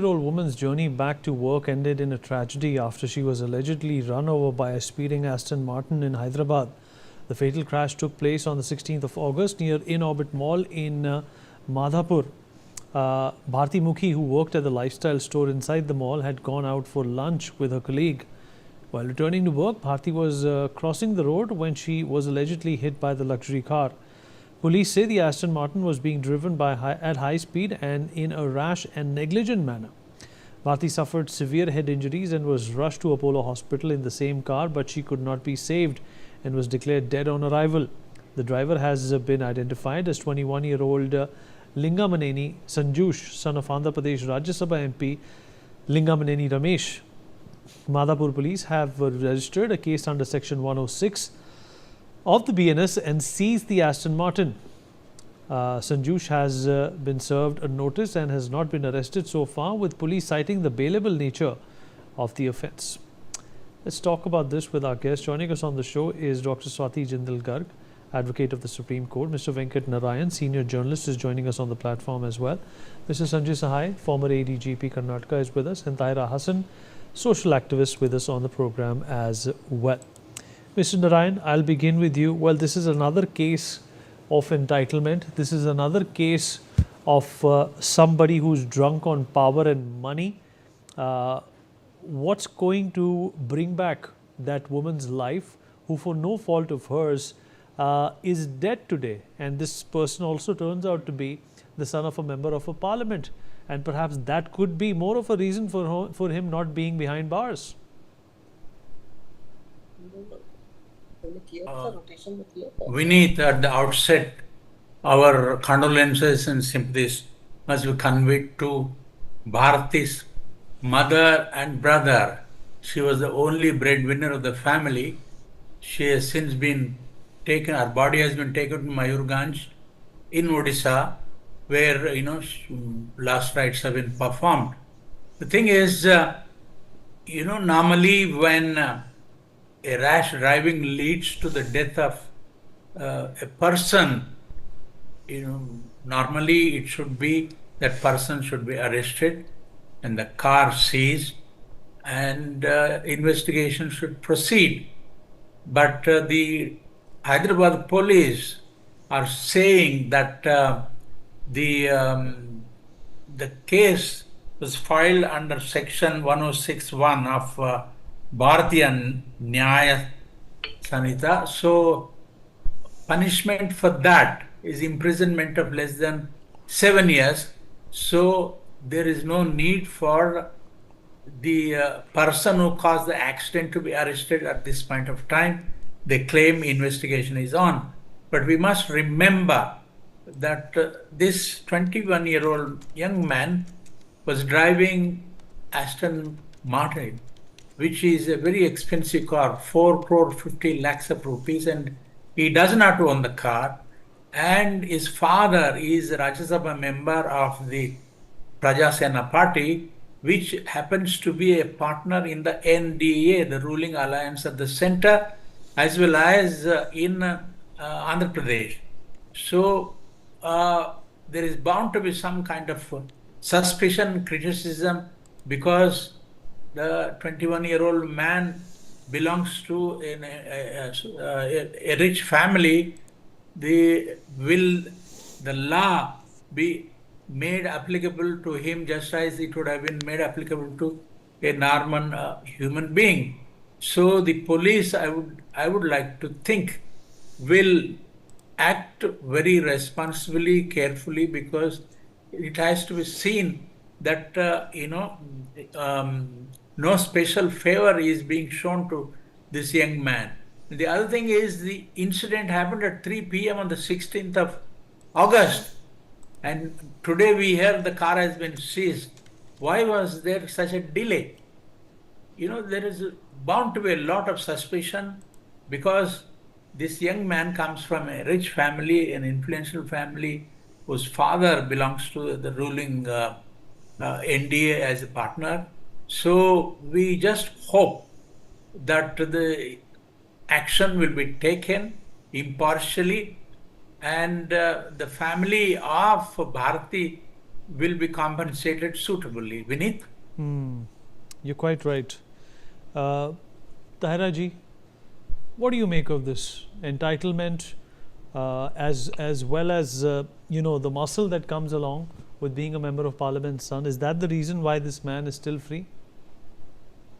Year-old woman's journey back to work ended in a tragedy after she was allegedly run over by a speeding Aston Martin in Hyderabad. The fatal crash took place on the 16th of August near In-Orbit Mall in Madhapur. Bharti Mukhi, who worked at the lifestyle store inside the mall, had gone out for lunch with her colleague. While returning to work, Bharti was crossing the road when she was allegedly hit by the luxury car. Police say the Aston Martin was being driven at high speed and in a rash and negligent manner. Bharti suffered severe head injuries and was rushed to Apollo Hospital in the same car, but she could not be saved and was declared dead on arrival. The driver has been identified as 21-year-old Lingamaneni Sanjush, son of Andhra Pradesh Rajya Sabha MP Lingamaneni Ramesh. Madhapur police have registered a case under section 106 of the BNS and seized the Aston Martin. Sanjush has been served a notice and has not been arrested so far, with police citing the bailable nature of the offence. Let's talk about this with our guest. Joining us on the show is Dr. Swati Jindal Garg, Advocate of the Supreme Court. Mr. Venkat Narayan, Senior Journalist, is joining us on the platform as well. Mr. Sanjay Sahai, former ADGP Karnataka, is with us, and Tahira Hassan, social activist, with us on the program as well. Mr. Narayan, I'll begin with you. Well, this is another case of entitlement. This is another case of somebody who's drunk on power and money. What's going to bring back that woman's life, who for no fault of hers is dead today? And this person also turns out to be the son of a member of a parliament. And perhaps that could be more of a reason for him not being behind bars. Vineet, at the outset, our condolences and sympathies must be conveyed to Bharati's mother and brother. She was the only breadwinner of the family. She has since been taken, her body has been taken to Mayurganj in Odisha, where, last rites have been performed. The thing is, normally when a rash driving leads to the death of a person, normally it should be that person should be arrested and the car seized and investigation should proceed. But the Hyderabad police are saying that the case was filed under section 106(1) of Bharatiya Nyaya Sanhita. So punishment for that is imprisonment of less than 7 years. So there is no need for the person who caused the accident to be arrested at this point of time. They claim investigation is on. But we must remember that this 21-year-old young man was driving Aston Martin, which is a very expensive car, 4 crore 50 lakhs of rupees, and he does not own the car. And his father is a Rajya Sabha member of the Rajya Sena party, which happens to be a partner in the NDA, the ruling alliance at the center, as well as in Andhra Pradesh. So there is bound to be some kind of suspicion, criticism, because the 21-year-old man belongs to a rich family. Will the law be made applicable to him just as it would have been made applicable to a normal human being? So the police, I would like to think, will act very responsibly, carefully, because it has to be seen that no special favor is being shown to this young man. The other thing is, the incident happened at 3 p.m. on the 16th of August, and today we hear the car has been seized. Why was there such a delay? There is bound to be a lot of suspicion, because this young man comes from a rich family, an influential family, whose father belongs to the ruling NDA as a partner. So we just hope that the action will be taken impartially, and the family of Bharati will be compensated suitably. Vineet? You're quite right. Tahira ji, what do you make of this entitlement, as well as the muscle that comes along with being a member of Parliament's son? Is that the reason why this man is still free?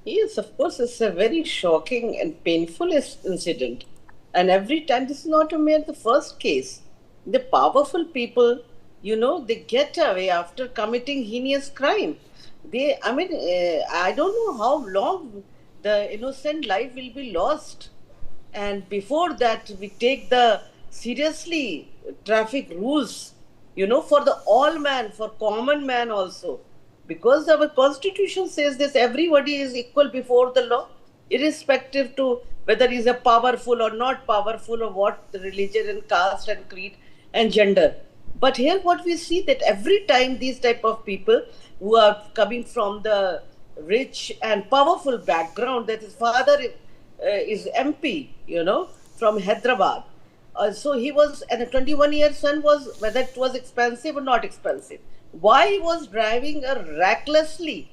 Yes, of course, it's a very shocking and painful incident. And every time, this is not a mere the first case. The powerful people, they get away after committing heinous crime. I don't know how long the innocent life will be lost. And before that, we take the seriously traffic rules, for the all man, for common man also. Because our constitution says this, everybody is equal before the law, irrespective to whether he is a powerful or not powerful, or what the religion and caste and creed and gender. But here what we see, that every time these type of people who are coming from the rich and powerful background, that his father is MP, from Hyderabad. So he was, and a 21-year son was, whether it was expensive or not expensive. Why he was driving recklessly,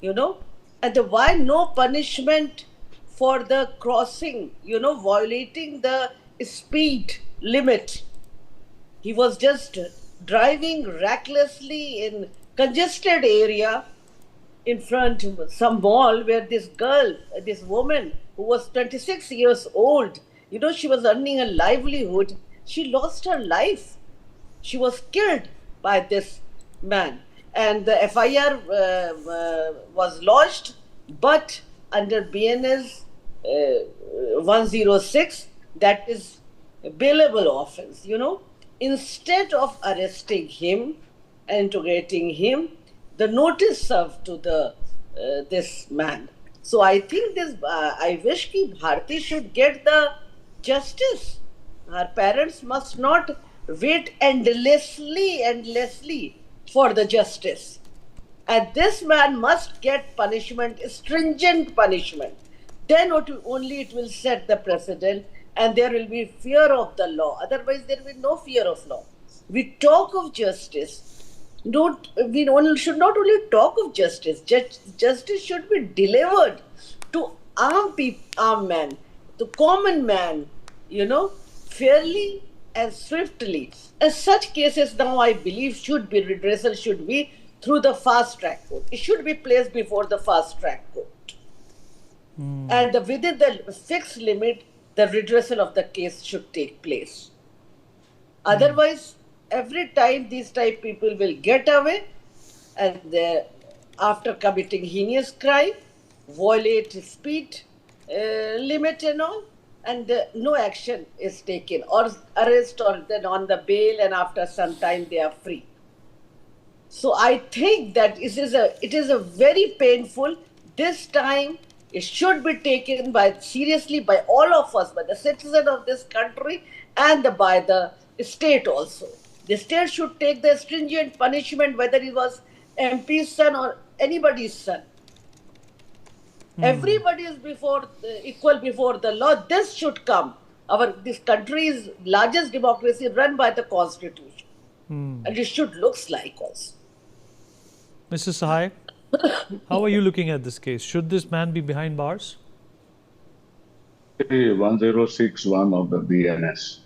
and why no punishment for the crossing, violating the speed limit. He was just driving recklessly in congested area in front of some mall where this girl, this woman who was 26 years old, she was earning a livelihood. She lost her life. She was killed by this man. And the FIR was lodged, but under BNS 106, that is a bailable offense, Instead of arresting him and integrating him, the notice served to this man. So I think I wish ki Bharti should get the justice. Her parents must not wait endlessly for the justice. And this man must get punishment, stringent punishment. Then only it will set the precedent, and there will be fear of the law. Otherwise, there will be no fear of law. We talk of justice. We should not only talk of justice. Justice should be delivered to armed men, to common man, fairly and swiftly. And such cases now, I believe, redressal should be through the fast track court. It should be placed before the fast track court. And within the fixed limit, the redressal of the case should take place. Otherwise, every time these type people will get away, and after committing heinous crime, violate speed limit and all, and no action is taken, or arrest, or then on the bail, and after some time they are free. So I think that it is a very painful. This time it should be taken seriously by all of us, by the citizens of this country, and by the state also. The state should take the stringent punishment, whether it was MP's son or anybody's son. Everybody is equal before the law. This should come. This country's largest democracy run by the constitution. And it should look like also. Mr. Sahai, how are you looking at this case? Should this man be behind bars? 1061 of the BNS.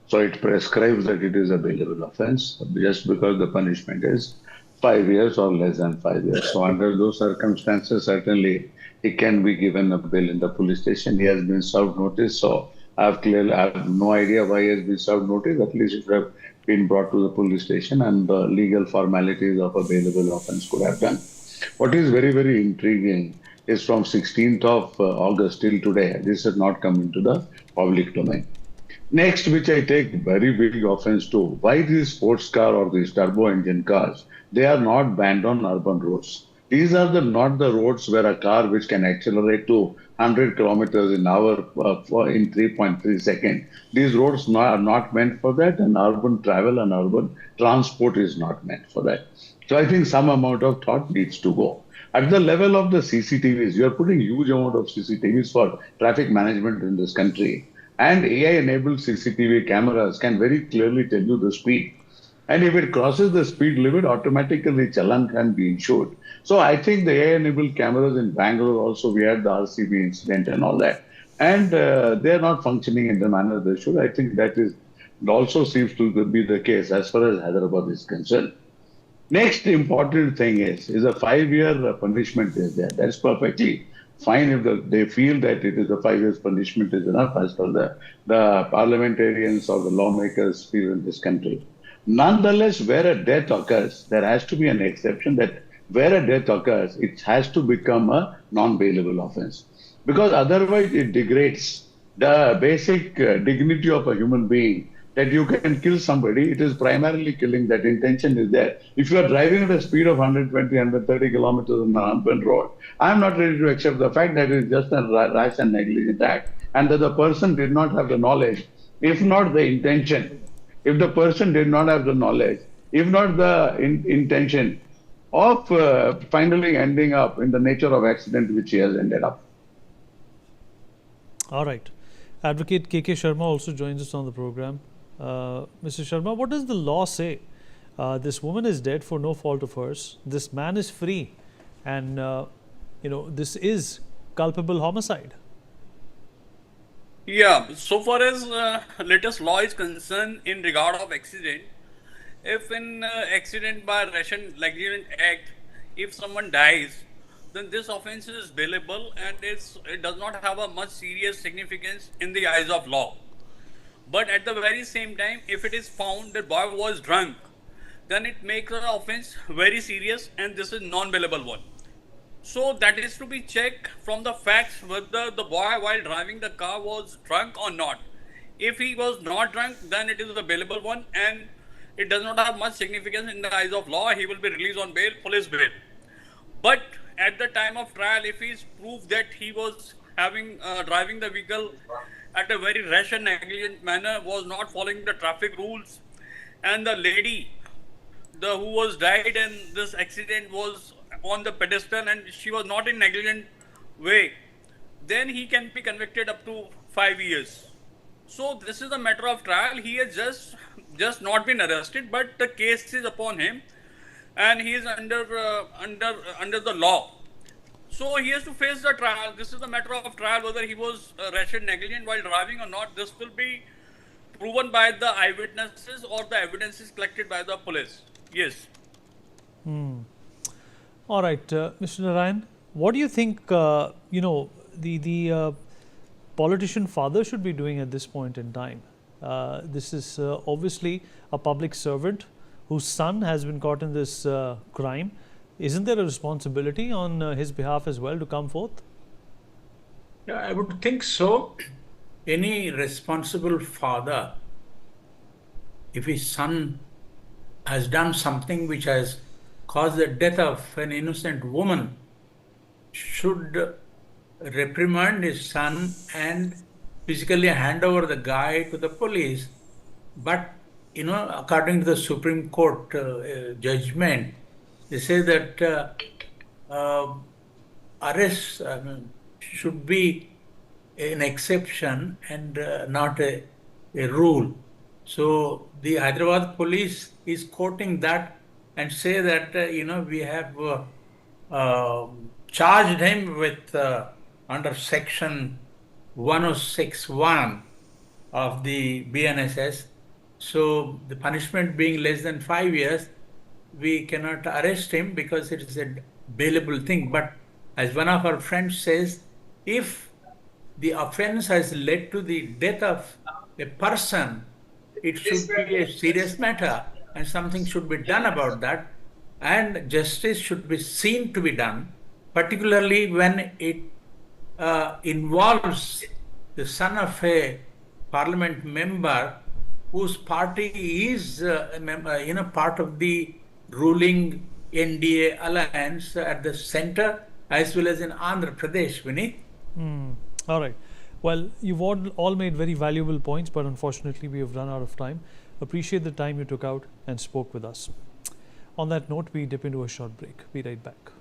So it prescribes that it is a bailable offense just because the punishment is 5 years or less than 5 years. So under those circumstances, certainly he can be given a bail in the police station. He has been served notice. So I have no idea why he has been served notice. At least it should have been brought to the police station, and the legal formalities of a bailable offense could have done. What is very, very intriguing is from 16th of August till today, this has not come into the public domain. Next, which I take very big offense to, why these sports car or these turbo engine cars, they are not banned on urban roads. These are not the roads where a car which can accelerate to 100 kilometers an hour in 3.3 seconds. These roads are not meant for that, and urban travel and urban transport is not meant for that. So I think some amount of thought needs to go. At the level of the CCTVs, you are putting huge amount of CCTVs for traffic management in this country. And AI-enabled CCTV cameras can very clearly tell you the speed. And if it crosses the speed limit, automatically challan can be issued. So I think the AI-enabled cameras in Bangalore also, we had the RCB incident and all that. And they are not functioning in the manner they should. I think that is also seems to be the case as far as Hyderabad is concerned. Next important thing is a 5-year punishment is there. That's perfectly fine if they feel that it is a 5 years punishment is enough as per the parliamentarians or the lawmakers feel in this country. Nonetheless, where a death occurs, there has to be an exception that where a death occurs, it has to become a non-bailable offense. Because otherwise it degrades the basic dignity of a human being that you can kill somebody. It is primarily killing, that intention is there. If you are driving at a speed of 120, 130 kilometers on an open road, I am not ready to accept the fact that it is just a rash and negligent act and that the person did not have the knowledge, if not the intention. If the person did not have the knowledge, if not the intention of finally ending up in the nature of accident which he has ended up. All right. Advocate K.K. Sharma also joins us on the program. Mr. Sharma, what does the law say? This woman is dead for no fault of hers. This man is free, and this is culpable homicide. Yeah, so far as latest law is concerned in regard of accident, if in accident by ration negligent act, if someone dies, then this offence is bailable and it does not have a much serious significance in the eyes of law. But at the very same time, if it is found that boy was drunk, then it makes the offence very serious and this is non-bailable one. So that is to be checked from the facts whether the boy while driving the car was drunk or not. If he was not drunk, then it is a bailable one and it does not have much significance in the eyes of law. He will be released on bail, police bail. But at the time of trial, if he is proved that he was driving the vehicle at a very rash and negligent manner, was not following the traffic rules, and the lady who was died in this accident was on the pedestal and she was not in negligent way, then he can be convicted up to 5 years. So this is a matter of trial. He has just not been arrested, but the case is upon him and he is under the law. So he has to face the trial. This is a matter of trial whether he was rash and negligent while driving or not. This will be proven by the eyewitnesses or the evidences collected by the police. Yes. All right, Mr. Narayan, what do you think, the politician father should be doing at this point in time? This is obviously a public servant whose son has been caught in this crime. Isn't there a responsibility on his behalf as well to come forth? Yeah, I would think so. Any responsible father, if his son has done something which has caused the death of an innocent woman, should reprimand his son and physically hand over the guy to the police. But, according to the Supreme Court judgment, they say that arrest should be an exception and not a rule. So the Hyderabad police is quoting that and say that, we have charged him with under section 106(1) of the BNSS. So the punishment being less than 5 years, we cannot arrest him because it is a bailable thing. But as one of our friends says, if the offense has led to the death of a person, it should be a serious matter and something should be done about that, and justice should be seen to be done, particularly when it involves the son of a parliament member whose party is part of the ruling NDA alliance at the center as well as in Andhra Pradesh, Vineet. All right. Well, you've all made very valuable points, but unfortunately we have run out of time. Appreciate the time you took out and spoke with us. On that note, we dip into a short break. Be right back.